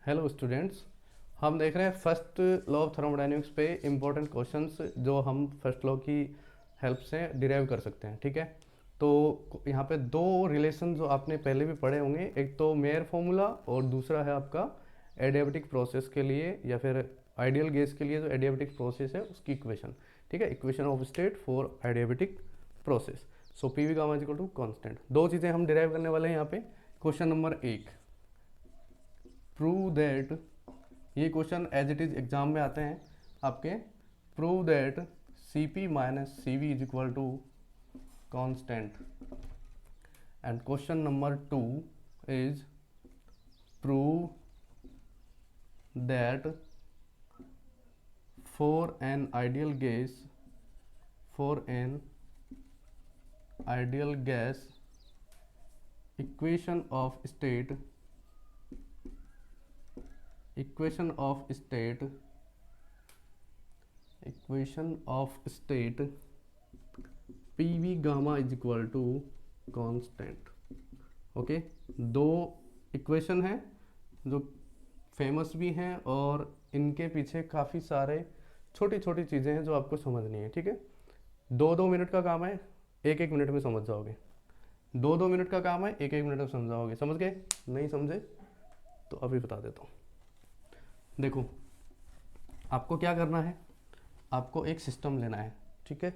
Hello students. हम देख रहे हैं फर्स्ट लॉ ऑफ थर्मोडायनेमिक्स पे इम्पोर्टेंट क्वेश्चंस जो हम फर्स्ट लॉ की हेल्प से डिराइव कर सकते हैं। ठीक है, तो यहाँ पे दो रिलेशन जो आपने पहले भी पढ़े होंगे, एक तो मेयर फॉर्मूला और दूसरा है आपका एडियाबेटिक प्रोसेस के लिए या फिर आइडियल गैस के लिए जो एडियाबेटिक प्रोसेस है उसकी इक्वेशन। ठीक है, equation of state for adiabatic process. So P V gamma is equal to constant. दो चीज़ें हम डिराइव करने वाले हैं यहाँ पे। क्वेश्चन नंबर 1, प्रूव दैट, ये question as it is exam में आते हैं आपके। Prove that C P minus C V is equal to constant. And question number 2 is prove that for an ideal gas, for an ideal gas equation of state, equation of state, equation of state P V gamma is equal to constant. Okay, दो equation हैं जो famous भी हैं और इनके पीछे काफ़ी सारे छोटी छोटी चीज़ें हैं जो आपको समझनी है। ठीक है, 2-2 मिनट का काम है, 1-1 मिनट में समझ जाओगे। 2-2 मिनट का काम है, 1-1 मिनट में समझाओगे। समझ गए? नहीं समझे तो अभी बता देता हूँ। देखो, आपको क्या करना है, आपको एक सिस्टम लेना है। ठीक है,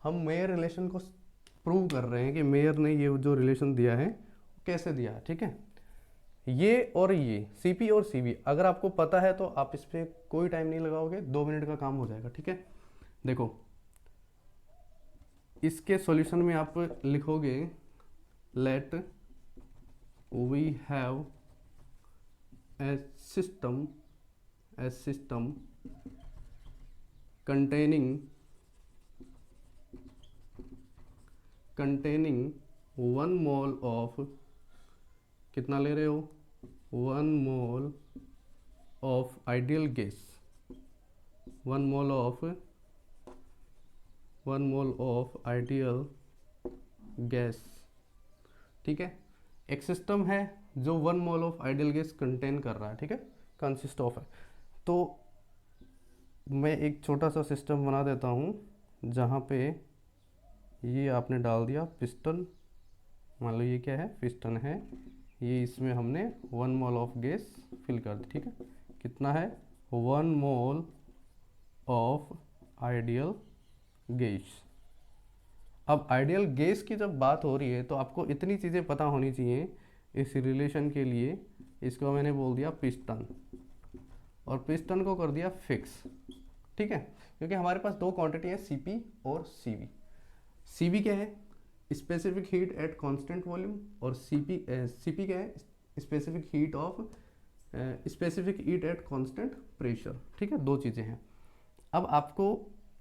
हम मेयर रिलेशन को प्रूव कर रहे हैं कि मेयर ने ये जो रिलेशन दिया है कैसे दिया है। ठीक है, ये और ये सी पी और सी वी अगर आपको पता है तो आप इस पर कोई टाइम नहीं लगाओगे, 2 मिनट का काम हो जाएगा। ठीक है, देखो इसके सॉल्यूशन में आप लिखोगे let we have a system, a system containing 1 mole of, कितना ले रहे हो, 1 mole of ideal gas, 1 mole of, 1 mole of ideal gas। ठीक है, एक सिस्टम है जो 1 mole of ideal gas contain कर रहा है। ठीक है, कंसिस्ट ऑफ है। तो मैं एक छोटा सा सिस्टम बना देता हूँ जहाँ पे ये आपने डाल दिया पिस्टन, मान लो ये क्या है, पिस्टन है, ये इसमें हमने 1 मोल ऑफ गैस फिल कर दी। ठीक है, कितना है, 1 मोल ऑफ आइडियल गैस। अब आइडियल गैस की जब बात हो रही है तो आपको इतनी चीज़ें पता होनी चाहिए इस रिलेशन के लिए। इसको मैंने बोल दिया पिस्टन और पिस्टन को कर दिया फिक्स। ठीक है, क्योंकि हमारे पास दो क्वांटिटी है सीपी और सीवी। सीवी क्या है, specific heat at constant volume, और सीपी क्या है, specific heat of, specific heat at constant pressure. ठीक है, दो चीज़ें हैं। अब आपको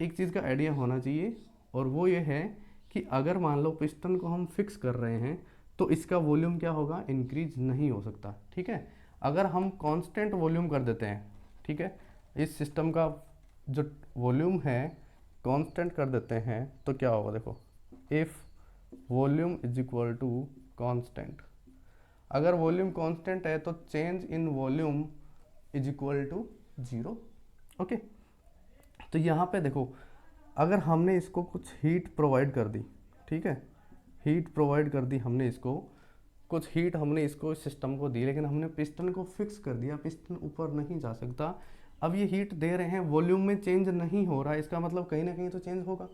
एक चीज़ का आइडिया होना चाहिए और वो ये है कि अगर मान लो पिस्टन को हम फिक्स कर रहे हैं तो इसका वॉल्यूम क्या होगा, इंक्रीज नहीं हो सकता। ठीक है, अगर हम कांस्टेंट वॉल्यूम कर देते हैं, ठीक है, इस सिस्टम का जो वॉल्यूम है कांस्टेंट कर देते हैं तो क्या होगा, देखो, if volume is equal to constant, अगर वॉल्यूम कांस्टेंट है तो change in volume is equal to 0। Okay, तो यहाँ पे देखो, अगर हमने इसको कुछ हीट प्रोवाइड कर दी, ठीक है, हीट प्रोवाइड कर दी हमने इसको, कुछ हीट हमने इसको सिस्टम को दी, लेकिन हमने पिस्टन को फिक्स कर दिया, पिस्टन ऊपर नहीं जा सकता। अब ये हीट दे रहे हैं, वॉल्यूम में चेंज नहीं हो रहा, इसका मतलब कहीं ना कहीं तो चेंज होगा।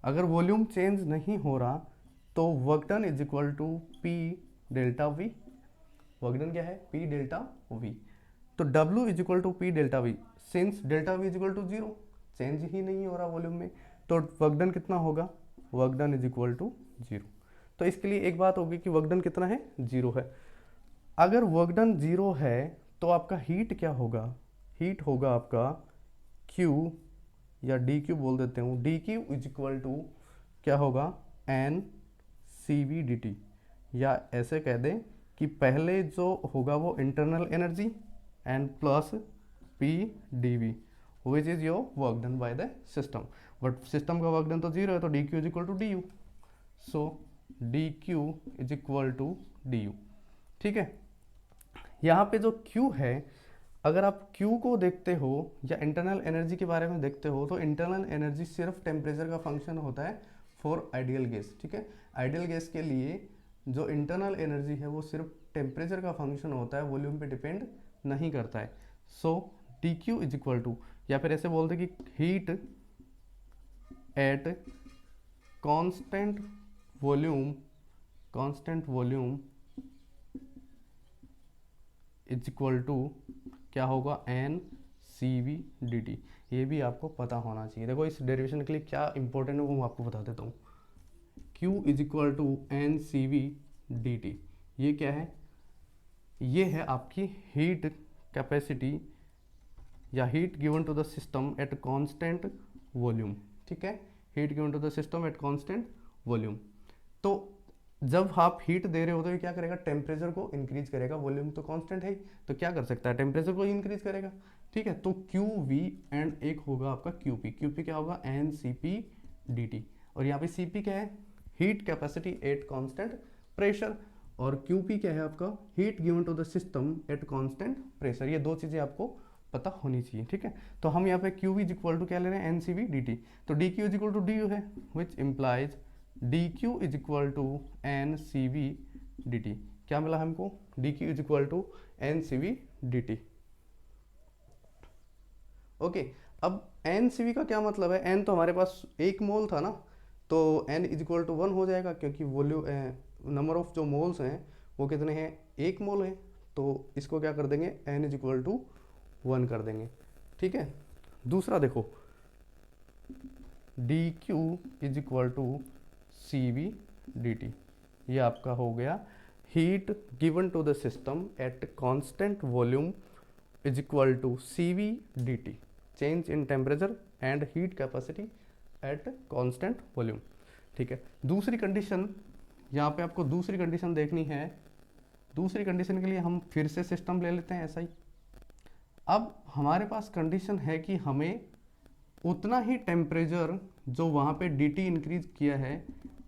अगर वॉल्यूम चेंज नहीं हो रहा तो work done is equal to P delta V. Work done क्या है, पी डेल्टा वी। तो W is equal to P delta V, since delta V is equal to 0, change ही नहीं हो रहा वॉल्यूम में, तो वर्क डन कितना होगा, work done is equal to 0। तो इसके लिए एक बात होगी कि वर्क डन कितना है, 0 है। अगर वर्क डन 0 है तो आपका हीट क्या होगा, हीट होगा आपका Q या डी क्यू बोल देते हूँ, D Q is equal to क्या होगा, N C V D T, या ऐसे कह दें कि पहले जो होगा वो internal energy N plus P D V which is your work done by the system. But system का वर्क डन तो 0 है, तो D Q is equal to D U. So D Q is equal to D U. ठीक है, यहाँ पे जो Q है, अगर आप Q को देखते हो या इंटरनल एनर्जी के बारे में देखते हो, तो इंटरनल एनर्जी सिर्फ टेम्परेचर का फंक्शन होता है फॉर आइडियल गैस, ठीक है। आइडियल गैस के लिए जो इंटरनल एनर्जी है वो सिर्फ टेम्परेचर का फंक्शन होता है, वॉल्यूम पे डिपेंड नहीं करता है। So D Q is equal to, या फिर ऐसे बोलते कि heat at constant volume is equal to क्या होगा, N C V D T. ये भी आपको पता होना चाहिए। देखो इस डेरिवेशन के लिए क्या इंपॉर्टेंट है वो मैं आपको बता देता हूँ। Q is equal to N C V D T, ये क्या है, ये है आपकी हीट कैपेसिटी या heat given to the system at constant volume, ठीक है। Heat given to the system at constant volume. तो जब आप हीट दे रहे हो तो ये क्या करेगा, टेम्परेचर को इंक्रीज करेगा, वॉल्यूम तो कांस्टेंट है, तो क्या कर सकता है, टेम्परेचर को इंक्रीज करेगा, ठीक है। तो क्यू वी एंड एक होगा आपका क्यू पी क्या होगा, N C P D T. और यहाँ पे सी पी क्या है, heat capacity at constant pressure, और क्यू पी क्या है आपका, heat given to the system at constant pressure. ये दो चीज़ें आपको पता होनी चाहिए, ठीक है। तो हम यहाँ पे Q V is equal to क्या ले रहे हैं, N C V D T. तो D Q is equal to D U है, which implies D Q is equal to N C V D T. क्या मिला हमको, D Q is equal to N C V D T. Okay, अब N C V का क्या मतलब है, N तो हमारे पास एक मोल था ना, तो n इज इक्वल टू 1 हो जाएगा, क्योंकि वॉल्यूम नंबर ऑफ जो मोल्स हैं वो कितने हैं, एक मोल है। तो इसको क्या कर देंगे, n इज इक्वल टू 1 कर देंगे, ठीक है। दूसरा देखो, D Q is equal to C V D T, ये आपका हो गया heat given to the system at constant volume is equal to C V D T, change in temperature and heat capacity at constant volume, ठीक है। दूसरी condition, यहाँ पे आपको दूसरी कंडीशन देखनी है। दूसरी कंडीशन के लिए हम फिर से सिस्टम ले लेते हैं ऐसा ही। अब हमारे पास कंडीशन है कि हमें उतना ही टेम्परेचर जो वहाँ पे dt इंक्रीज किया है,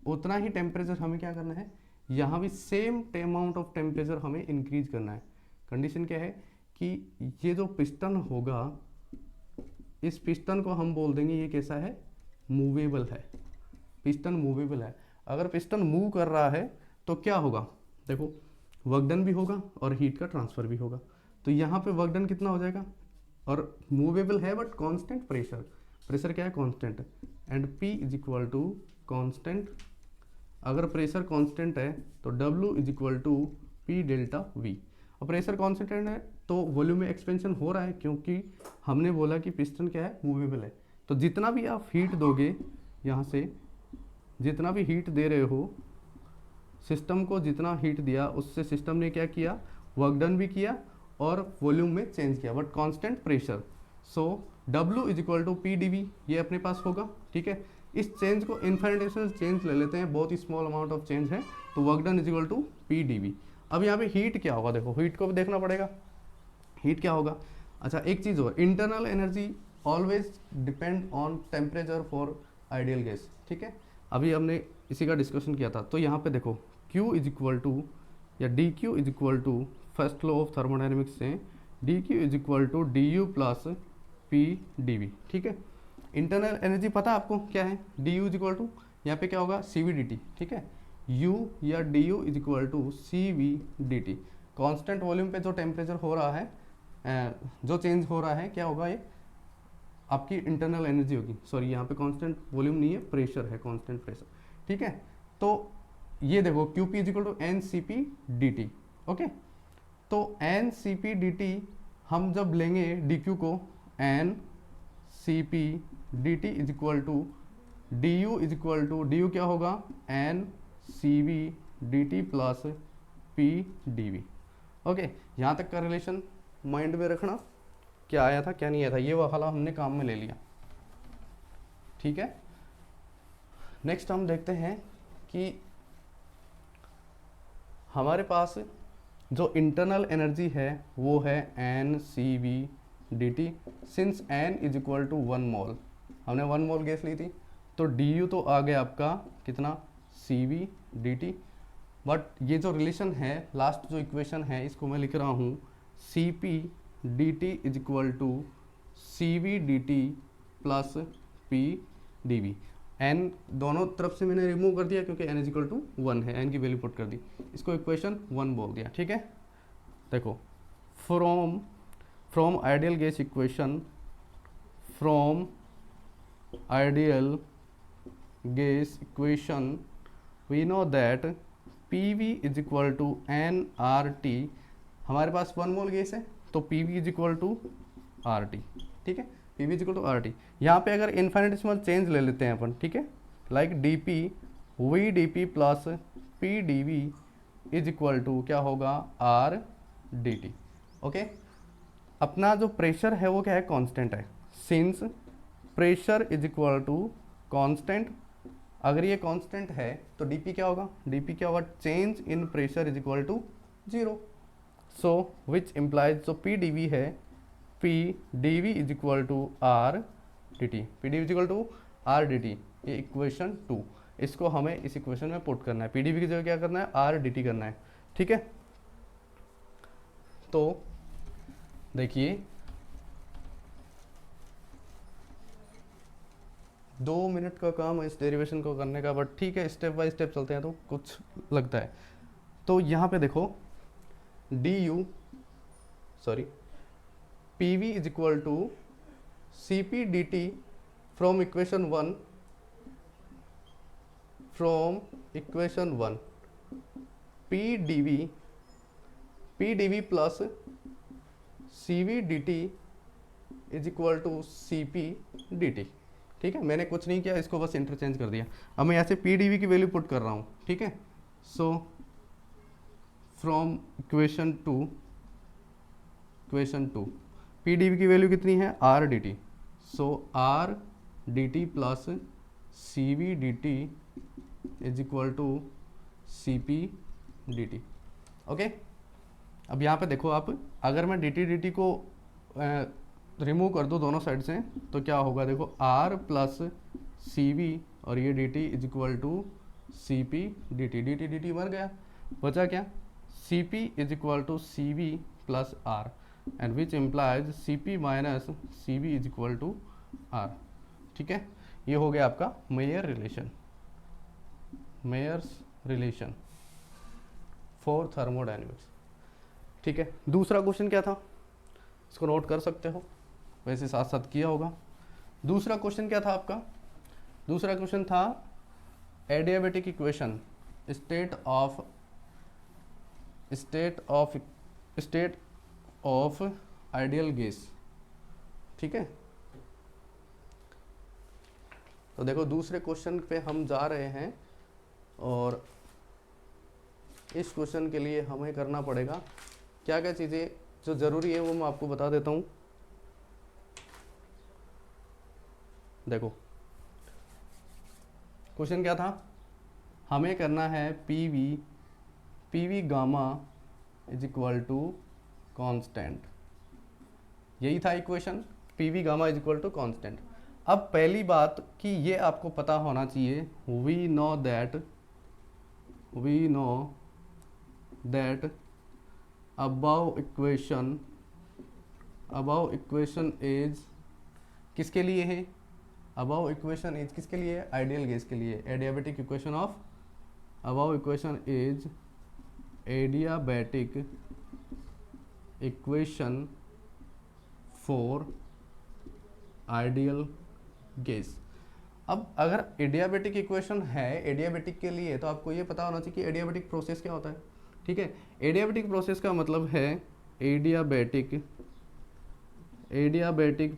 उतना ही टेम्परेचर हमें क्या करना है, यहाँ भी सेम अमाउंट ऑफ टेम्परेचर हमें इंक्रीज करना है। कंडीशन क्या है कि ये जो पिस्टन होगा, इस पिस्टन को हम बोल देंगे ये कैसा है, मूवेबल है, पिस्टन मूवेबल है। अगर पिस्टन मूव कर रहा है तो क्या होगा, देखो वर्क डन भी होगा और हीट का ट्रांसफर भी होगा। तो यहाँ पे वर्क डन कितना हो जाएगा, और मूवेबल है बट कांस्टेंट प्रेशर, प्रेशर क्या है, constant, and P is equal to constant. अगर प्रेशर कांस्टेंट है तो W is equal to P delta V। और प्रेशर कांस्टेंट है तो वॉल्यूम में एक्सपेंशन हो रहा है, क्योंकि हमने बोला कि पिस्टन क्या है, मूवेबल है। तो जितना भी आप हीट दोगे, यहाँ से जितना भी हीट दे रहे हो सिस्टम को, जितना हीट दिया उससे सिस्टम ने क्या किया, वर्क डन भी किया और वॉल्यूम में चेंज किया, but constant pressure. So W is equal to P D V, ये अपने पास होगा, ठीक है। इस चेंज को इन्फिनिटेशनल चेंज ले लेते हैं, बहुत ही स्मॉल अमाउंट ऑफ चेंज है, तो work done is equal to P D V. अब यहाँ पे हीट क्या होगा, देखो हीट को भी देखना पड़ेगा, हीट क्या होगा। अच्छा एक चीज़ और, internal energy always depend on temperature for ideal gas, ठीक है। अभी हमने इसी का डिस्कशन किया था। तो यहाँ पे देखो Q इज इक्वल टू या D Q is equal to, first law of thermodynamics से D Q is equal to D U plus P D V, ठीक है। इंटरनल एनर्जी पता आपको क्या है, D U is equal to, यहाँ पे क्या होगा, सी वी डी टी, ठीक है। U या D U is equal to C V D T. Constant volume पे जो टेम्परेचर हो रहा है, जो चेंज हो रहा है, क्या होगा, ये आपकी इंटरनल एनर्जी होगी। सॉरी यहाँ पे कांस्टेंट वॉल्यूम नहीं है, प्रेशर है, कांस्टेंट प्रेशर, ठीक है। तो ये देखो Q P is equal to N C P D T, okay. तो N C P D T हम जब लेंगे डी क्यू को, N C P D T is equal to D U is equal to, D U क्या होगा, N C V D T plus P D V, okay. यहाँ तक का relation mind में रखना, क्या आया था क्या नहीं आया था, ये वाला हमने काम में ले लिया, ठीक है। नेक्स्ट हम देखते हैं कि हमारे पास जो इंटरनल एनर्जी है वो है N C V D T. Since N is equal to 1 mole, हमने 1 मोल गैस ली थी, तो डी यू तो आ गया आपका कितना, सी वी डी टी। बट ये जो रिलेशन है, लास्ट जो इक्वेशन है, इसको मैं लिख रहा हूँ C P D T is equal to C V D T plus P D V. N दोनों तरफ से मैंने रिमूव कर दिया क्योंकि एन इज इक्वल टू 1 है, एन की वैल्यू पुट कर दी, इसको इक्वेशन 1 बोल दिया। ठीक है, देखो from ideal gas equation, from ideal gas equation we know that P V is equal to N R T. हमारे पास 1 मोल गैस है तो P V is equal to R T. ठीक है, P V is equal to R T. यहाँ पे अगर infinitesimal change ले लेते हैं अपन, ठीक है, like D P V D P plus P D V is equal to क्या होगा, आर डी टी। ओके, अपना जो प्रेशर है वो क्या है, कांस्टेंट है। Since pressure is equal to constant, अगर ये कांस्टेंट है तो डीपी क्या होगा, डीपी क्या होगा, change in pressure is equal to 0। So which implies, जो पी डी वी है, P D V is equal to R D T, P D V is equal to R D T, ये equation 2। इसको हमें इस equation में put करना है, P D V की जगह क्या करना है, आर डी टी करना है। ठीक है, तो देखिए 2 मिनट का काम है इस डेरिवेशन को करने का, बट ठीक है, स्टेप बाय स्टेप चलते हैं तो कुछ लगता है। तो यहाँ पे देखो D U sorry P V is equal to C P D T from equation 1, from equation 1 P D V plus C V D T is equal to C P D T. ठीक है, मैंने कुछ नहीं किया, इसको बस interchange कर दिया। अब मैं ऐसे पी डी वी की वैल्यू पुट कर रहा हूँ। ठीक है, so from equation 2 P D V की वैल्यू कितनी है, R D T. So R D T plus C V D T is equal to C P D T. Okay, अब यहाँ पे देखो आप, अगर मैं डी टी को रिमूव कर दूँ दोनों साइड से तो क्या होगा, देखो आर प्लस सी वी और ये D T is equal to C P D T मर गया, बचा क्या, C P is equal to C V plus R, and which implies C P minus C V is equal to R. ठीक है, ये हो गया आपका मेयर्स रिलेशन फॉर थर्मोडायनेमिक्स। ठीक है, दूसरा क्वेश्चन क्या था, इसको नोट कर सकते हो, वैसे साथ साथ किया होगा। दूसरा क्वेश्चन क्या था आपका, दूसरा क्वेश्चन था adiabatic equation, state of ideal gas. ठीक है, तो देखो दूसरे क्वेश्चन पे हम जा रहे हैं और इस क्वेश्चन के लिए हमें करना पड़ेगा क्या क्या चीज़ें जो ज़रूरी है वो मैं आपको बता देता हूँ। देखो क्वेश्चन क्या था, हमें करना है P V gamma is equal to constant, यही था equation, P V gamma is equal to constant. अब पहली बात कि ये आपको पता होना चाहिए, we know that above equation is किसके लिए है, above इक्वेशन इज किसके लिए है, आइडियल गैस के लिए। Adiabatic equation of above equation is adiabatic equation for ideal gas. अब अगर एडियाबेटिक इक्वेशन है एडियाबेटिक के लिए तो आपको ये पता होना चाहिए कि एडियाबेटिक प्रोसेस क्या होता है। ठीक है, एडियाबेटिक प्रोसेस का मतलब है एडियाबेटिक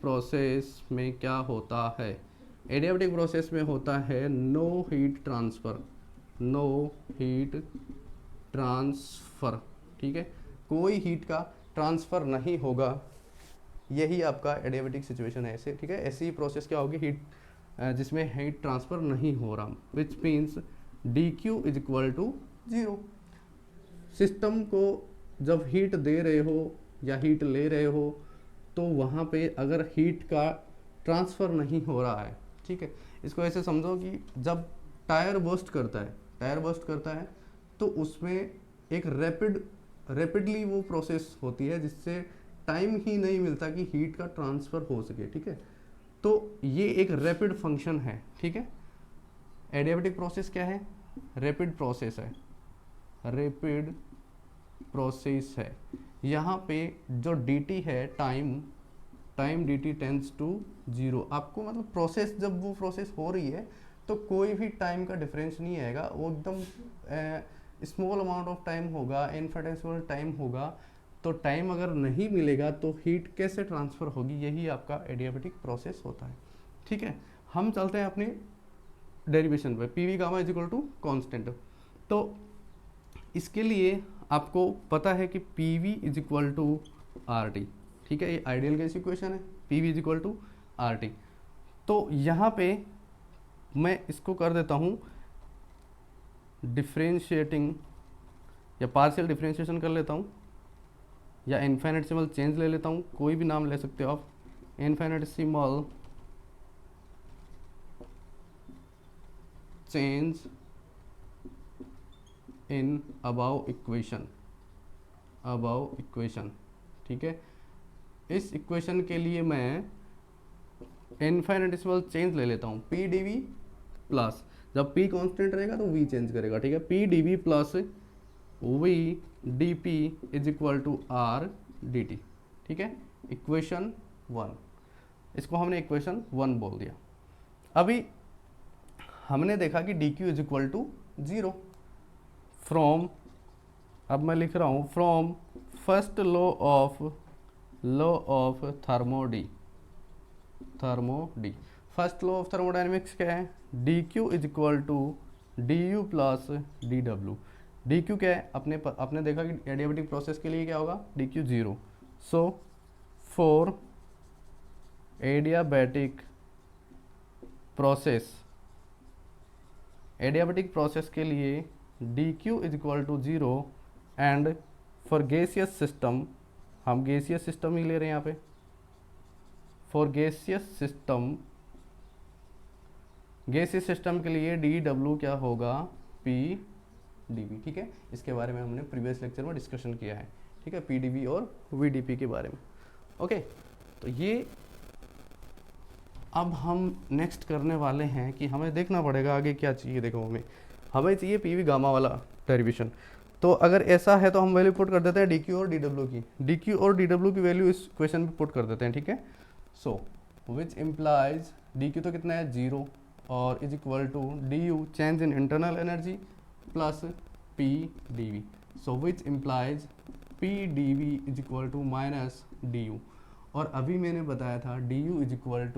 प्रोसेस में क्या होता है, एडियाबेटिक प्रोसेस में होता है नो हीट ट्रांसफ़र। ठीक है, कोई हीट का ट्रांसफ़र नहीं होगा, यही आपका एडियाबेटिक सिचुएशन है ऐसे। ठीक है, ऐसी प्रोसेस क्या होगी, हीट जिसमें हीट ट्रांसफ़र नहीं हो रहा, which means D Q is equal to 0। System को जब हीट दे रहे हो या हीट ले रहे हो तो वहाँ पे अगर हीट का ट्रांसफ़र नहीं हो रहा है, ठीक है, इसको ऐसे समझो कि जब टायर बर्स्ट करता है तो उसमें एक रैपिडली वो प्रोसेस होती है जिससे टाइम ही नहीं मिलता कि हीट का ट्रांसफ़र हो सके, ठीक है। तो ये एक रैपिड फंक्शन है, ठीक है। एडियाबेटिक प्रोसेस क्या है? रैपिड प्रोसेस है, रैपिड प्रोसेस है। यहाँ पे जो dt है टाइम dt टेंस टू 0। आपको मतलब प्रोसेस, जब वो प्रोसेस हो रही है तो कोई भी टाइम का डिफरेंस नहीं आएगा, वो एकदम स्मॉल अमाउंट ऑफ टाइम होगा, इनफिनिटेसिमल टाइम होगा। तो टाइम अगर नहीं मिलेगा तो हीट कैसे ट्रांसफ़र होगी? यही आपका एडियाबेटिक प्रोसेस होता है, ठीक है। हम चलते हैं अपनी डेरिवेशन पे, P V gamma is equal to constant. तो इसके लिए आपको पता है कि P V is equal to R T, ठीक है। ये आइडियल गैस इक्वेशन है, P V is equal to R T. तो यहाँ पे मैं इसको कर देता हूँ डिफ्रेंशिएटिंग, या पार्शियल डिफ्रेंशिएशन कर लेता हूँ, या इन्फिनिटेसिमल चेंज ले लेता हूँ, कोई भी नाम ले सकते हो आप। Infinitesimal change in above equation, ठीक है। इस इक्वेशन के लिए मैं इन्फिनिटेसिमल चेंज ले लेता हूँ, पी डी वी प्लस, जब p कांस्टेंट रहेगा तो v चेंज करेगा, ठीक है। P D V plus V D P is equal to R D T, ठीक है। इक्वेशन 1, इसको हमने इक्वेशन 1 बोल दिया। अभी हमने देखा कि D Q is equal to 0 from, अब मैं लिख रहा हूँ from first law of thermodynamics. First law of thermodynamics क्या है? D Q is equal to D U plus D W. D Q क्या है? अपने देखा कि एडियाबेटिक प्रोसेस के लिए क्या होगा? D Q 0। So for adiabatic process के लिए D Q is equal to 0 and for gaseous system, हम गैसियस सिस्टम ही ले रहे हैं यहाँ पे, फॉर गैसियस सिस्टम के लिए डी डब्ल्यू क्या होगा? पी डी वी, ठीक है। इसके बारे में हमने प्रीवियस लेक्चर में डिस्कशन किया है, ठीक है, पी डी वी और वी डी पी के बारे में। ओके, तो ये अब हम नेक्स्ट करने वाले हैं कि हमें देखना पड़ेगा आगे क्या चाहिए। देखो हमें चाहिए पी वी गामा वाला डेरिवेशन। तो अगर ऐसा है तो हम वैल्यू पुट कर देते हैं डी क्यू और डी डब्ल्यू की, डी क्यू और डी डब्ल्यू की वैल्यू इस क्वेश्चन पे पुट कर देते हैं, ठीक है। So which implies D Q तो कितना है? 0 और is equal to D U change in internal energy plus P D V. So which implies P D V is equal to minus D U. और अभी मैंने बताया था D U is equal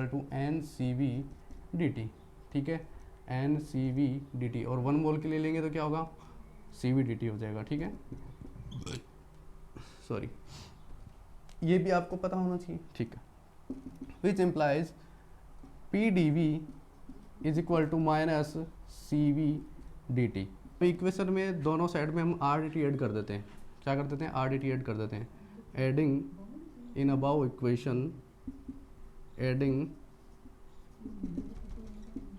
to N C V D T, ठीक है, N C V D T. और 1 मोल के लिए लेंगे तो क्या होगा? सी वी डी टी हो जाएगा, ठीक है। सॉरी, ये भी आपको पता होना चाहिए, ठीक है। Which implies P D V is equal to minus C V D T. तो इक्वेशन में दोनों साइड में हम आर डी टी एड कर देते हैं। क्या कर देते हैं? आर डी टी एड कर देते हैं। Adding in above equation, adding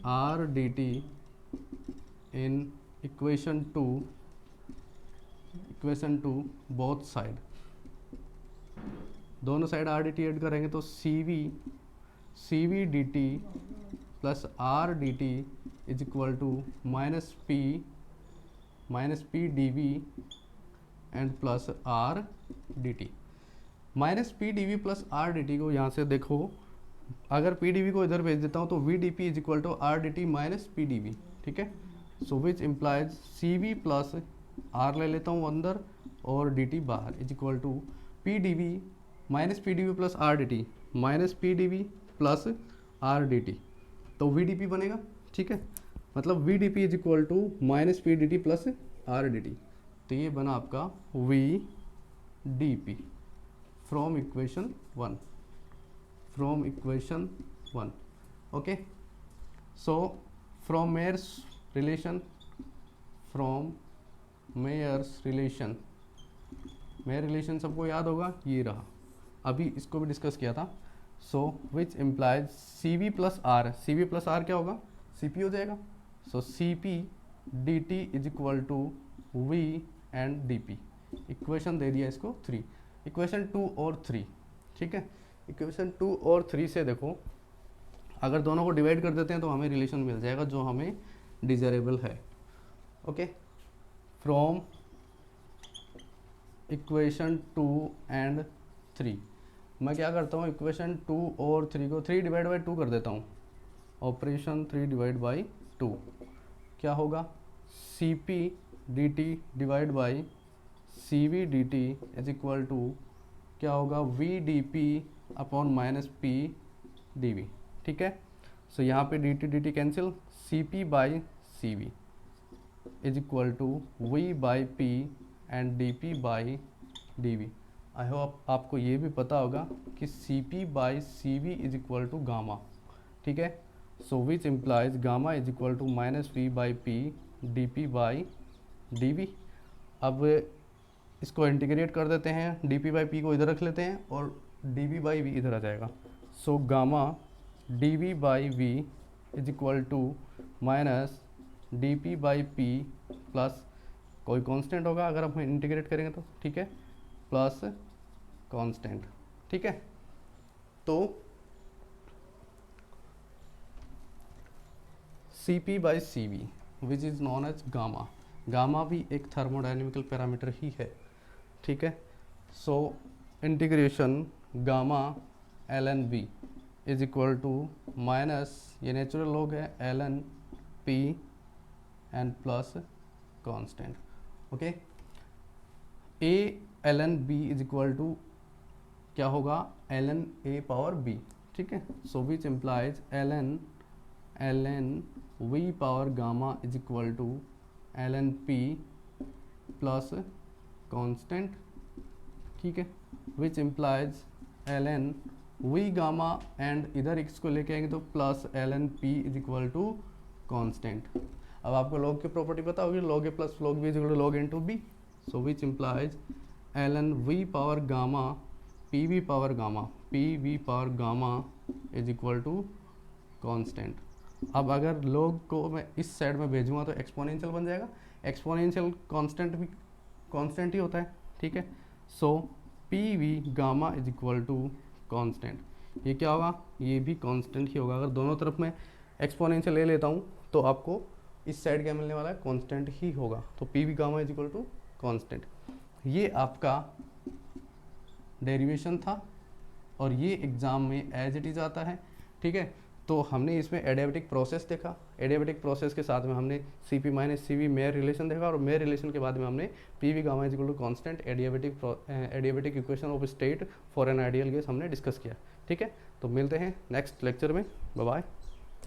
R D T in equation to both side, दोनों side R D T add करेंगे तो C V D T plus R D T is equal to minus P D V and plus R D T. Minus P D V plus R D T को यहाँ से देखो, अगर P D we को इधर भेज देता हूँ तो V D P is equal to R D T minus P D V, ठीक है। So which implies C V plus R ले लेता हूँ अंदर और डी टी बाहर is equal to P D V minus P D V plus R D T minus P D V plus R D T, तो V D P बनेगा, ठीक है। मतलब V D P is equal to minus P D T plus R D T. तो ये बना आपका V D P from equation 1, okay. So from Mayer's relation, Mayer relation सबको याद होगा, ये रहा, अभी इसको भी डिस्कस किया था। So which implies C V plus R, C V plus R क्या होगा? सी पी हो जाएगा। So C P D T is equal to V and D P. Equation दे दिया इसको 3। इक्वेशन 2 और 3, ठीक है। इक्वेशन 2 और 3 से देखो, अगर दोनों को डिवाइड कर देते हैं तो हमें रिलेशन मिल जाएगा जो हमें डिजायरेबल है। ओके, फ्रॉम इक्वेशन 2 एंड 3 मैं क्या करता हूँ, इक्वेशन 2 और 3 को 3 डिवाइड बाई 2 कर देता हूँ। ऑपरेशन 3 डिवाइड बाई 2 क्या होगा, C P D T divide by C V D T is equal to क्या होगा, V D P upon minus P D V, ठीक है। सो यहाँ पे D T cancel, C P by C V is equal to V by P and D P by D V. I hope आपको ये भी पता होगा कि C P by C V is equal to gamma, ठीक है। So which implies gamma is equal to minus V by P D P by D V. अब इसको इंटीग्रेट कर देते हैं, डी पी बाई पी को इधर रख लेते हैं और डी वी बाई वी इधर आ जाएगा। So gamma D V by V is equal to minus D P by P plus कोई कांस्टेंट होगा अगर हम इंटीग्रेट करेंगे तो, ठीक है, प्लस कांस्टेंट, ठीक है। तो C P by C V which is known गामा, गामा भी एक थर्मोडाइनमिकल पैरामीटर ही है, ठीक है। So integration gamma L N V is equal to minus, ये नेचुरल लॉग है, L N P and plus constant, okay. A L N B is equal to क्या होगा, L N A power B, ठीक है। So which implies L N V power gamma is equal to L N P plus constant, ठीक है, which implies L N V gamma and इधर X को लेके आएंगे तो plus L N P is equal to constant. अब आपको log की प्रॉपर्टी पता होगी, log A plus log B is equal to log N to B. So which implies L N V power gamma P V power gamma is equal to constant. अब अगर log को मैं इस side में भेजूँगा तो एक्सपोनेंशियल बन जाएगा, एक्सपोनेंशियल कांस्टेंट भी कांस्टेंट ही होता है, ठीक है। So P V gamma is equal to constant, ये क्या होगा, ये भी कांस्टेंट ही होगा। अगर दोनों तरफ मैं एक्सपोनेंशियल ले लेता हूँ तो आपको इस साइड क्या मिलने वाला है, कांस्टेंट ही होगा। तो P V gamma is equal to constant, ये आपका डेरिवेशन था और ये एग्ज़ाम में एज इट इज़ आता है, ठीक है। तो हमने इसमें एडियाबेटिक प्रोसेस देखा, एडियाबेटिक प्रोसेस के साथ में हमने C P minus C V Mayer relation देखा और मेयर रिलेशन के बाद में हमने P V gamma is equal to constant adiabatic equation of state for an ideal gas हमने डिस्कस किया, ठीक है। तो मिलते हैं नेक्स्ट लेक्चर में, बाय बाय।